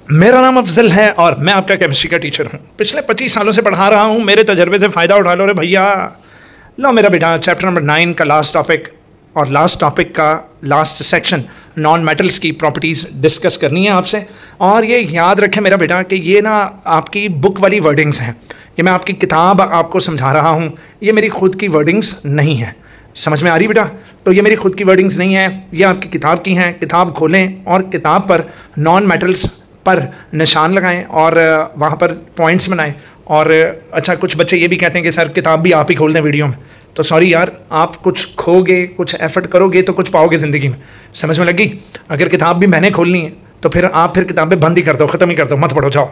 मेरा नाम अफजल है और मैं आपका केमिस्ट्री का टीचर हूँ। पिछले 25 सालों से पढ़ा रहा हूँ। मेरे तजर्बे से फ़ायदा उठा लो रे भैया। लो मेरा बेटा, चैप्टर नंबर 9 का लास्ट टॉपिक और लास्ट टॉपिक का लास्ट सेक्शन नॉन मेटल्स की प्रॉपर्टीज़ डिस्कस करनी है आपसे। और ये याद रखें मेरा बेटा कि ये ना आपकी बुक वाली वर्डिंग्स हैं। ये मैं आपकी किताब आपको समझा रहा हूँ, ये मेरी खुद की वर्डिंग्स नहीं है। समझ में आ रही बेटा? तो ये मेरी खुद की वर्डिंग्स नहीं है, ये आपकी किताब की हैं। किताब खोलें और किताब पर नॉन मेटल्स पर निशान लगाएं और वहाँ पर पॉइंट्स बनाएं। और अच्छा, कुछ बच्चे ये भी कहते हैं कि सर किताब भी आप ही खोल दें वीडियो में। तो सॉरी यार, आप कुछ खोगे, कुछ एफर्ट करोगे तो कुछ पाओगे ज़िंदगी में। समझ में लगी? अगर किताब भी मैंने खोलनी है तो फिर आप किताबें बंद ही कर दो, ख़त्म ही कर दो, मत पढ़ो, जाओ।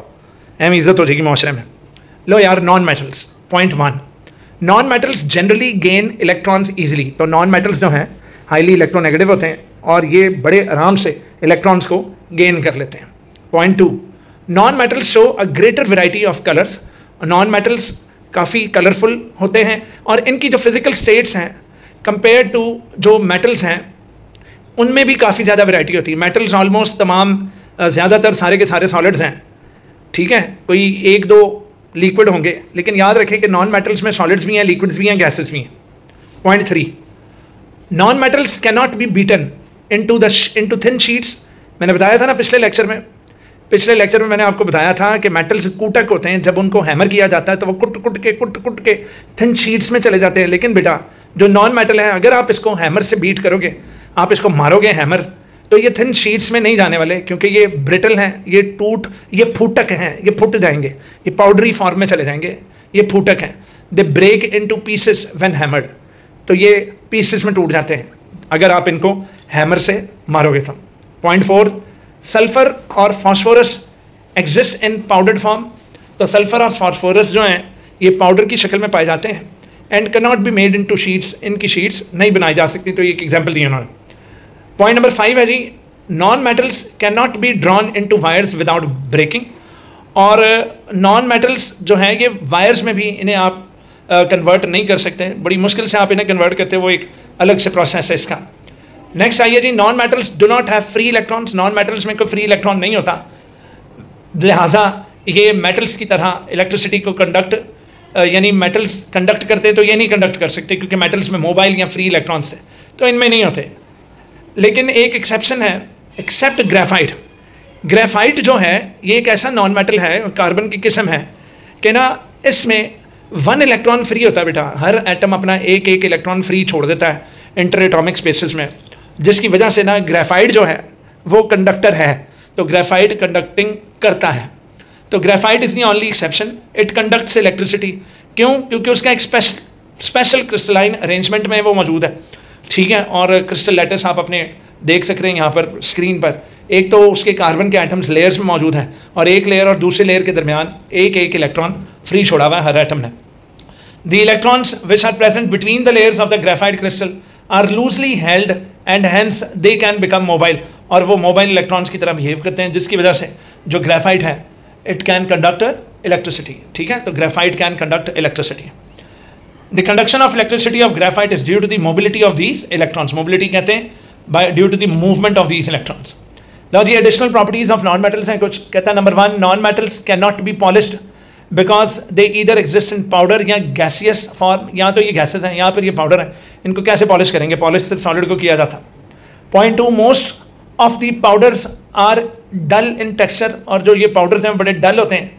एम इज़्ज़त हो जाएगी माशरे में। लो यार, non metals. Point 1, non metals generally gain electrons easily. तो नॉन मेटल्स जो हैं हाईली इलेक्ट्रोनेगेटिव होते हैं और ये बड़े आराम से इलेक्ट्रॉन्स को गेन कर लेते हैं। Point 2, non metals show a greater variety of colours. Non metals काफ़ी कलरफुल होते हैं और इनकी जो फिजिकल स्टेट्स हैं कंपेयर टू जो मेटल्स हैं उनमें भी काफ़ी ज़्यादा वैरायटी होती है। मेटल्स ऑलमोस्ट तमाम ज़्यादातर सारे के सारे सॉलिड्स हैं, ठीक है, कोई एक दो लिक्विड होंगे, लेकिन याद रखें कि नॉन मेटल्स में सॉलिड्स भी हैं, लिक्विड्स भी हैं, गैसेस भी हैं। Point 3, non metals can not be beaten into thin sheets. मैंने बताया था ना पिछले लेक्चर में मैंने आपको बताया था कि मेटल्स कूटक होते हैं। जब उनको हैमर किया जाता है तो वो कुट के थिन शीट्स में चले जाते हैं। लेकिन बेटा, जो नॉन मेटल है, अगर आप इसको हैमर से बीट करोगे, आप इसको मारोगे हैमर, तो ये थिन शीट्स में नहीं जाने वाले, क्योंकि ये ब्रिटल हैं, ये फूटक हैं, ये फूट जाएंगे, ये पाउडरी फॉर्म में चले जाएंगे, ये फूटक हैं। They break into pieces when hammered. तो ये पीसेस में टूट जाते हैं अगर आप इनको हैमर से मारोगे तो। पॉइंट 4, सल्फर और phosphorus exist in powdered form. तो सल्फर और फास्फोरस जो हैं ये पाउडर की शक्ल में पाए जाते हैं and can not be made into sheets. इनकी शीट्स नहीं बनाई जा सकती। तो ये एक एग्जांपल दिया उन्होंने। पॉइंट नंबर 5 है जी, non metals can not be drawn into wires without breaking. और नॉन मेटल्स जो हैं ये वायर्स में भी इन्हें आप कन्वर्ट नहीं कर सकते, बड़ी मुश्किल से आप इन्हें कन्वर्ट करते हैं, वो एक अलग से प्रोसेस है इसका। नेक्स्ट आइए जी, non metals do not have free electrons. Non metals में कोई फ्री इलेक्ट्रॉन नहीं होता, लिहाजा ये मेटल्स की तरह इलेक्ट्रिसिटी को कंडक्ट यानी मेटल्स कंडक्ट करते हैं तो ये नहीं कंडक्ट कर सकते, क्योंकि मेटल्स में मोबाइल या फ्री इलेक्ट्रॉन्स है, तो इनमें नहीं होते। लेकिन एक एक्सेप्शन है, एक्सेप्ट ग्रेफाइट। ग्रेफाइट जो है ये एक ऐसा नॉन मेटल है, कार्बन की किस्म है कि ना इसमें 1 इलेक्ट्रॉन फ्री होता है बेटा। हर एटम अपना एक इलेक्ट्रॉन फ्री छोड़ देता है इंटर एटॉमिक स्पेसेस में, जिसकी वजह से ना ग्रेफाइट जो है वो कंडक्टर है। तो ग्रेफाइट कंडक्टिंग करता है। तो graphite is the only exception, it conducts electricity. क्यों? क्योंकि उसका एक स्पेशल क्रिस्टलाइन अरेंजमेंट में वो मौजूद है, ठीक है। और क्रिस्टल लैटिस आप अपने देख सक रहे हैं यहाँ पर स्क्रीन पर। एक तो उसके कार्बन के एटम्स लेयर्स में मौजूद हैं और एक लेयर और दूसरे लेयर के दरमियान एक इलेक्ट्रॉन फ्री छोड़ा हुआ है हर एटम ने। The electrons which are present between the layers of the graphite crystal are loosely held and hence they can become mobile। और वो मोबाइल इलेक्ट्रॉन्स की तरह बिहेव करते हैं, जिसकी वजह से जो ग्रेफाइट है इट कैन कंडक्ट इलेक्ट्रिसिटी, ठीक है। तो graphite can conduct electricity. The conduction of electricity of graphite is due to the mobility of these electrons. मोबिलिटी कहते हैं by due to the movement of these electrons. लो जी, additional properties of non metals हैं कुछ। कहता है number 1, non metals can not be polished because they either exist in powder या गैसियस फॉर्म। यहाँ तो ये गैसेस हैं, यहाँ पर ये पाउडर है, इनको कैसे पॉलिश करेंगे? पॉलिश सिर्फ सॉलिड को किया जाता। Point 2, most of the powders are dull in texture. और जो ये पाउडर्स हैं बड़े डल होते हैं,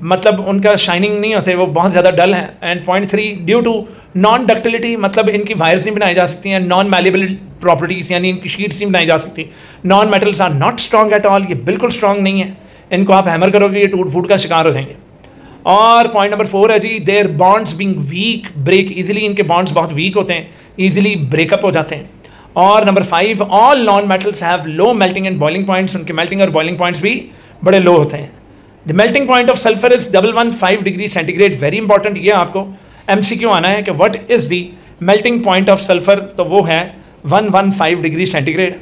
मतलब उनका शाइनिंग नहीं होते, वो बहुत ज़्यादा डल हैं। And point 3, due to non ductility, मतलब इनकी वायर्स नहीं बनाई जा सकती हैं। नॉन मैलेबल प्रॉपर्टीज़ यानी इनकी शीट्स नहीं बनाई जा सकती। Non metals are not strong at all, ये बिल्कुल स्ट्रॉन्ग नहीं है, इनको आप हैमर करोगे ये टूट फूट का शिकार हो जाएंगे। और पॉइंट नंबर 4 है जी, their bonds being weak break easily. इनके बॉन्ड्स बहुत वीक होते हैं, इजीली ब्रेकअप हो जाते हैं। और number 5, all non metals have low melting and boiling points. उनके मेल्टिंग और बॉइलिंग पॉइंट्स भी बड़े लो होते हैं। The melting point of sulphur is 115 degree centigrade. Very important, ये आपको MCQ आना है कि what is the melting point of sulphur, तो वो है 115 डिग्री सेंटीग्रेड।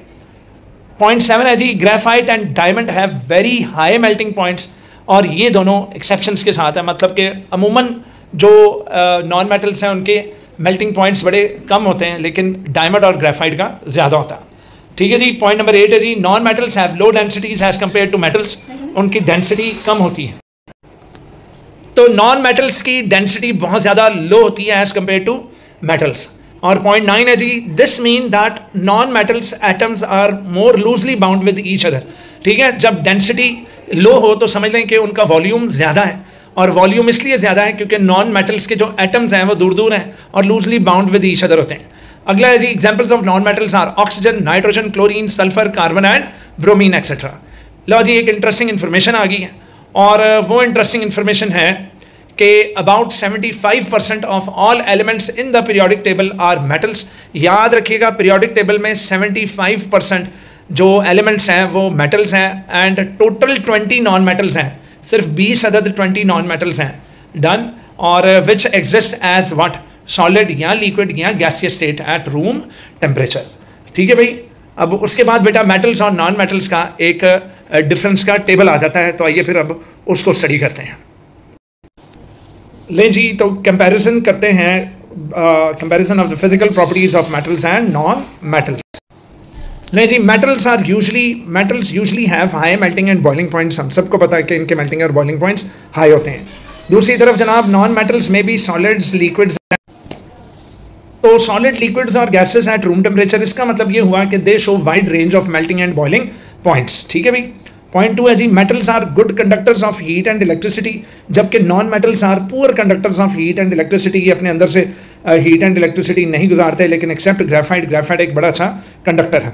पॉइंट 7 है जी, graphite and diamond have very high melting points. और ये दोनों एक्सेप्शंस के साथ है, मतलब कि अमूमन जो नॉन मेटल्स हैं उनके मेल्टिंग पॉइंट्स बड़े कम होते हैं, लेकिन डायमंड और ग्रेफाइट का ज़्यादा होता है। ठीक है जी। पॉइंट नंबर 8 है जी, non metals have low densities as compared to metals, उनकी डेंसिटी कम होती है। तो नॉन मेटल्स की डेंसिटी बहुत ज़्यादा लो होती है एज कंपेयर टू मेटल्स। और पॉइंट 9 है जी, this mean that non metals atoms are more loosely bound with each other. ठीक है, जब डेंसिटी लो हो तो समझ लें कि उनका वॉल्यूम ज़्यादा है, और वॉल्यूम इसलिए ज़्यादा है क्योंकि नॉन मेटल्स के जो एटम्स हैं वो दूर दूर हैं और loosely bound with each other होते हैं। अगला है जी, examples of non metals are oxygen, nitrogen, chlorine, sulphur, carbon and bromine etcetera. लो जी, एक इंटरेस्टिंग इन्फॉर्मेशन आ गई है, और वो इंटरेस्टिंग इन्फॉर्मेशन है कि about 75% of all elements in the periodic table are metals. याद रखिएगा, पीरियोडिक टेबल में 75% जो एलिमेंट्स हैं वो मेटल्स हैं, एंड टोटल 20 नॉन मेटल्स हैं, सिर्फ 20 अदद 20 नॉन मेटल्स हैं। डन। और which exist as what, solid या लिक्विड या gaseous state at room temperature. ठीक है भाई। अब उसके बाद बेटा मेटल्स और नॉन मेटल्स का एक डिफरेंस का टेबल आ जाता है, तो आइए फिर अब उसको स्टडी करते हैं। ले जी, तो कंपैरिजन करते हैं, comparison of the physical properties of metals and non metals. ले जी, metals usually have high melting and boiling points. हम सबको पता है कि इनके मेल्टिंग और बॉइलिंग पॉइंट्स हाई होते हैं। दूसरी तरफ जनाब, नॉन मेटल्स में भी सॉलिड्स, लिक्विड्स, तो सॉलिड, लिक्विड्स और गैसेस एट रूम टेम्परेचर। इसका मतलब ये हुआ कि they show wide range of melting and boiling points. ठीक है भाई। पॉइंट 2 है जी, metals are good conductors of heat and electricity, जबकि non metals are poor conductors of heat and electricity. ये अपने अंदर से हीट एंड इलेक्ट्रिसिटी नहीं गुजारते, लेकिन एक्सेप्ट ग्रेफाइट एक बड़ा अच्छा कंडक्टर है।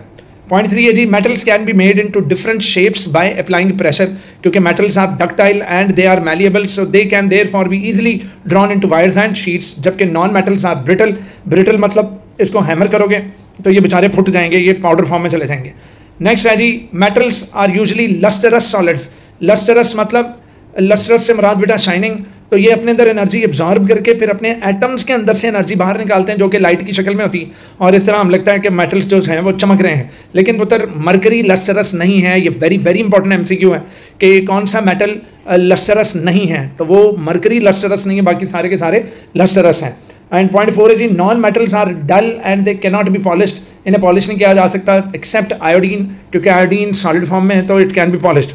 पॉइंट 3 है जी, metals can be made into different shapes by applying pressure, क्योंकि metals are ductile and they are malleable, so they can therefore be easily drawn into wires and sheets, जबकि non metals are brittle मतलब इसको hammer करोगे तो ये बेचारे foot जाएंगे, ये पाउडर फॉर्म में चले जाएंगे। नेक्स्ट है जी, metals are usually lustrous solids. Lustrous मतलब, लस्टरस से मुराद बेटा शाइनिंग, तो ये अपने अंदर एनर्जी एब्जॉर्ब करके फिर अपने एटम्स के अंदर से एनर्जी बाहर निकालते हैं, जो कि लाइट की शक्ल में होती है, और इस तरह हम लगता है कि मेटल्स जो हैं वो चमक रहे हैं। लेकिन पुत्र, मरकरी लस्टरस नहीं है। ये वेरी वेरी इंपॉर्टेंट एमसीक्यू है कि कौन सा मेटल लस्टरस नहीं है, तो वो मरकरी लस्टरस नहीं है, बाकी सारे के सारे लस्टरस हैं। एंड पॉइंट 4 है जी, non metals are dull and they can not be polished. इन्हें पॉलिश नहीं किया जा सकता एक्सेप्ट आयोडीन, क्योंकि आयोडीन सॉलिड फॉर्म में है तो इट कैन बी पॉलिश्ड।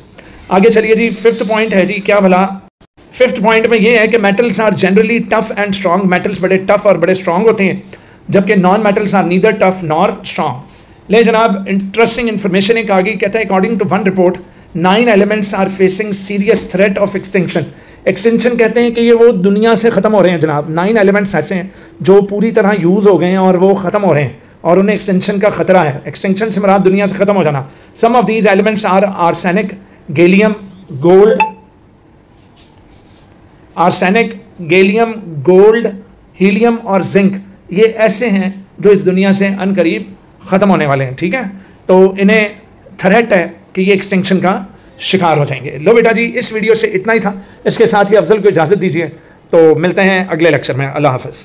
आगे चलिए जी, 5th पॉइंट है जी, क्या भला 5th पॉइंट में ये है कि metals are generally tough and strong. Metals बड़े टफ और बड़े स्ट्रॉन्ग होते हैं, जबकि non metals are neither tough nor strong. ले जनाब, इंटरेस्टिंग इन्फॉर्मेशन एक आगे कहता है, according to one report 9 elements are facing serious threat of extinction. Extinction कहते हैं कि ये वो दुनिया से ख़त्म हो रहे हैं जनाब। 9 एलिमेंट्स ऐसे हैं जो पूरी तरह यूज़ हो गए हैं और वो ख़त्म हो रहे हैं, और उन्हें एक्सटेंशन का खतरा है। एक्सटेंशन से मुराद दुनिया से ख़त्म हो जाना। Some of these elements are arsenic, gallium, gold, arsenic, gallium, gold, helium और जिंक। ये ऐसे हैं जो इस दुनिया से अनकरीब ख़त्म होने वाले हैं। ठीक है, तो इन्हें थ्रेट है कि ये एक्सटिंक्शन का शिकार हो जाएंगे। लो बेटा जी, इस वीडियो से इतना ही था। इसके साथ ही अफजल को इजाज़त दीजिए, तो मिलते हैं अगले लेक्चर में। अल्लाह हाफ़िज़।